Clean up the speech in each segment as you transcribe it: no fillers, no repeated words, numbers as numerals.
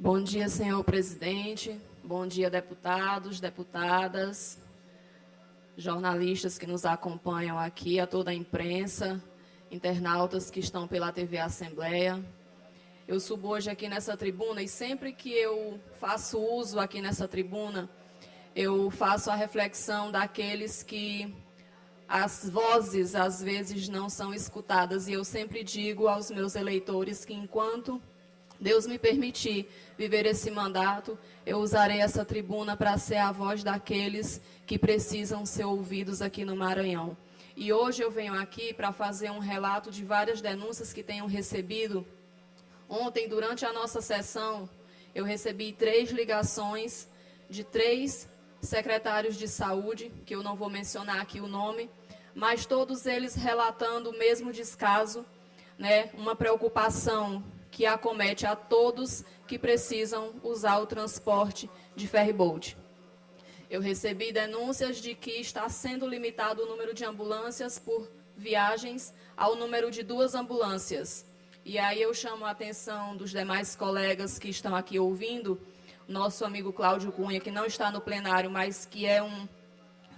Bom dia, senhor presidente. Bom dia, deputados, deputadas, jornalistas que nos acompanham aqui, a toda a imprensa, internautas que estão pela TV Assembleia. Eu subo hoje aqui nessa tribuna e sempre que eu faço uso aqui nessa tribuna, eu faço a reflexão daqueles que as vozes às vezes não são escutadas. E eu sempre digo aos meus eleitores que enquanto Deus me permitir viver esse mandato, eu usarei essa tribuna para ser a voz daqueles que precisam ser ouvidos aqui no Maranhão. E hoje eu venho aqui para fazer um relato de várias denúncias que tenho recebido. Ontem, durante a nossa sessão, eu recebi 3 ligações de 3 secretários de saúde, que eu não vou mencionar aqui o nome, mas todos eles relatando o mesmo descaso, né, uma preocupação que acomete a todos que precisam usar o transporte de ferryboat. Eu recebi denúncias de que está sendo limitado o número de ambulâncias por viagens ao número de 2 ambulâncias. E aí eu chamo a atenção dos demais colegas que estão aqui ouvindo, nosso amigo Cláudio Cunha, que não está no plenário, mas que é um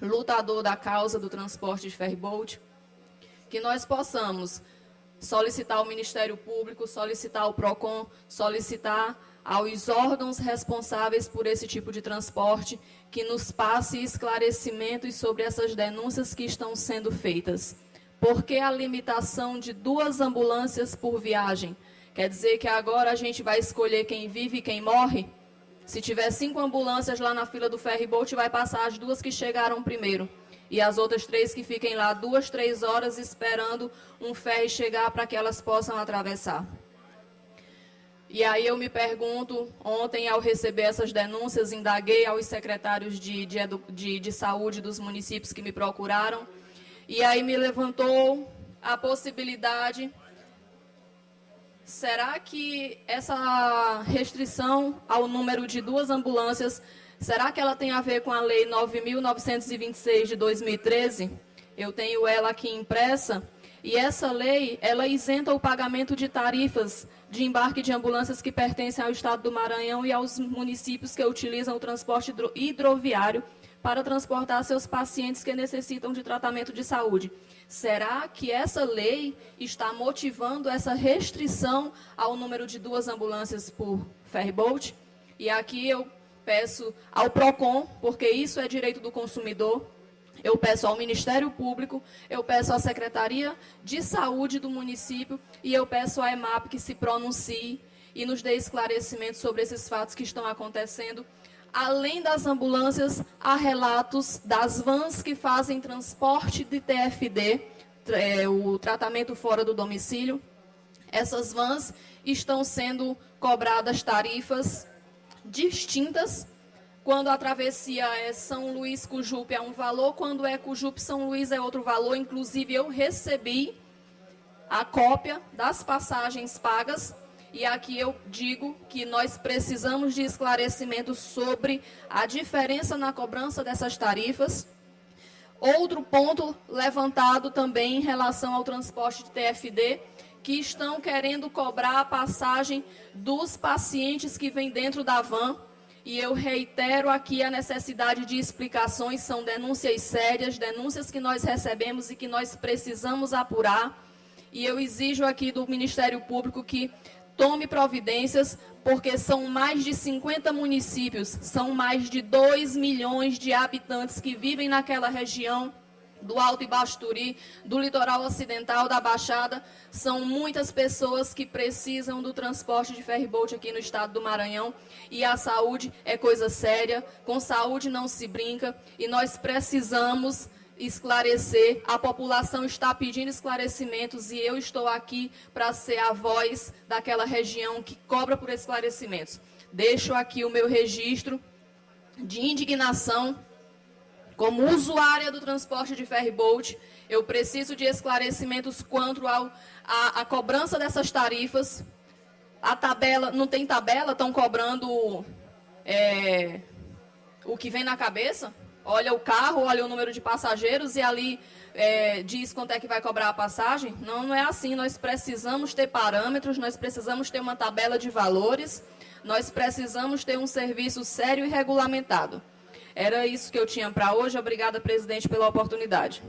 lutador da causa do transporte de ferryboat, que nós possamos solicitar ao Ministério Público, solicitar ao PROCON, solicitar aos órgãos responsáveis por esse tipo de transporte, que nos passe esclarecimentos sobre essas denúncias que estão sendo feitas. Por que a limitação de 2 ambulâncias por viagem? Quer dizer que agora a gente vai escolher quem vive e quem morre? Se tiver 5 ambulâncias lá na fila do ferryboat, vai passar as 2 que chegaram primeiro. E as outras 3 que fiquem lá 2, 3 horas esperando um ferry chegar para que elas possam atravessar. E aí eu me pergunto, ontem ao receber essas denúncias, indaguei aos secretários de saúde dos municípios que me procuraram, e aí me levantou a possibilidade: será que essa restrição ao número de 2 ambulâncias, será que ela tem a ver com a Lei 9.926 de 2013? Eu tenho ela aqui impressa, e essa lei, ela isenta o pagamento de tarifas de embarque de ambulâncias que pertencem ao Estado do Maranhão e aos municípios que utilizam o transporte hidroviário para transportar seus pacientes que necessitam de tratamento de saúde. Será que essa lei está motivando essa restrição ao número de 2 ambulâncias por ferryboat? E aqui eu peço ao PROCON, porque isso é direito do consumidor, eu peço ao Ministério Público, eu peço à Secretaria de Saúde do município e eu peço à EMAP que se pronuncie e nos dê esclarecimentos sobre esses fatos que estão acontecendo. Além das ambulâncias, há relatos das vans que fazem transporte de TFD, o tratamento fora do domicílio. Essas vans estão sendo cobradas tarifas distintas. Quando a travessia é São Luís-Cujupe é um valor, quando é Cujupe-São Luís é outro valor. Inclusive, eu recebi a cópia das passagens pagas. E aqui eu digo que nós precisamos de esclarecimentos sobre a diferença na cobrança dessas tarifas. Outro ponto levantado também em relação ao transporte de TFD, que estão querendo cobrar a passagem dos pacientes que vêm dentro da van. E eu reitero aqui a necessidade de explicações, são denúncias sérias, denúncias que nós recebemos e que nós precisamos apurar. E eu exijo aqui do Ministério Público que tome providências, porque são mais de 50 municípios, são mais de 2 milhões de habitantes que vivem naquela região do Alto e Baixo Turi, do litoral ocidental, da Baixada. São muitas pessoas que precisam do transporte de ferryboat aqui no estado do Maranhão. E a saúde é coisa séria, com saúde não se brinca, e nós precisamos esclarecer. A população está pedindo esclarecimentos e eu estou aqui para ser a voz daquela região que cobra por esclarecimentos. Deixo aqui o meu registro de indignação. Como usuária do transporte de ferryboat, eu preciso de esclarecimentos quanto à cobrança dessas tarifas. A tabela, não tem tabela, estão cobrando o que vem na cabeça. Olha o carro, olha o número de passageiros e ali diz quanto é que vai cobrar a passagem. Não, não é assim. Nós precisamos ter parâmetros, nós precisamos ter uma tabela de valores. Nós precisamos ter um serviço sério e regulamentado. Era isso que eu tinha para hoje. Obrigada, presidente, pela oportunidade.